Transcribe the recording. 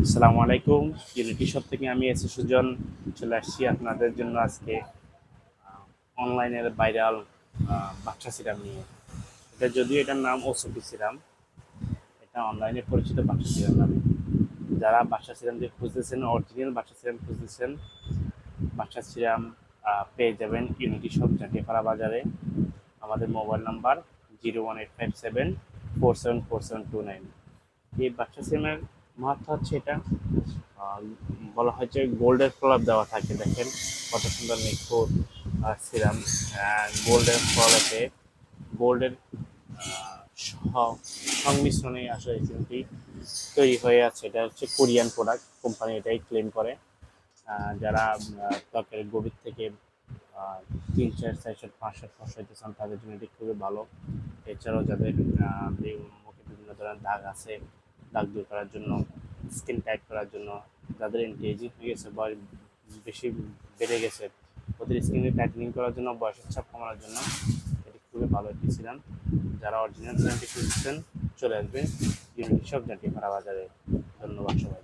আসসালামু আলাইকুম। Unity shop থেকে আমি এসে সুজন চলে আসছি আপনাদের জন্য আজকে অনলাইনের ভাইরাল বাচ্চা সিরাম নিয়ে। যদিও এটার নাম ওসপি সিরাম, এটা অনলাইনে পরিচিত বাচ্চা সিরাম নামে। যারা বাচ্চা সিরাম দিয়ে খুঁজতেছেন, অরিজিনাল বাচ্চা সিরাম খুঁজতেছেন, বাচ্চা সিরাম পেয়ে যাবেন ইউনিটি শপ জাটিপাড়া বাজারে। আমাদের মোবাইল নাম্বার 01857 474729। এই বাচ্চা সিরামের মাত্রা হচ্ছে এটা আহ, বলা হয় যে গোল্ডের প্রলাপ দেওয়া থাকে। দেখেন কত সুন্দর নিখুঁত সিরাম। গোল্ডের প্রলাপে গোল্ডের সংমিশ্রণে আসলে এই সিরামটি তৈরি হয়ে আছে। এটা হচ্ছে কোরিয়ান প্রোডাক্ট, কোম্পানি এটাই ক্লেম করে। যারা ত্বকের গভীর থেকে 3, 4, 5 শত হইতে চান তাদের জন্য এটি খুবই ভালো। এছাড়াও যাদের মুখে বিভিন্ন ধরনের দাগ আছে, দাগ দূর করার জন্য, স্কিন টাইট করার জন্য, যাদের এন্টি এজিং হয়ে গেছে, বয়স বেশি বেড়ে গেছে, ওদের স্কিনে টাইটেনিং করার জন্য, বয়সের ছাপ কমানোর জন্য এটি খুবই ভালো একটি সিরাম। যারা অরিজিনাল সিরামটি খুঁজছেন চলে আসবেন ইউনিটি শপ জাতীয় বাজারে। ধন্যবাদ সবাই।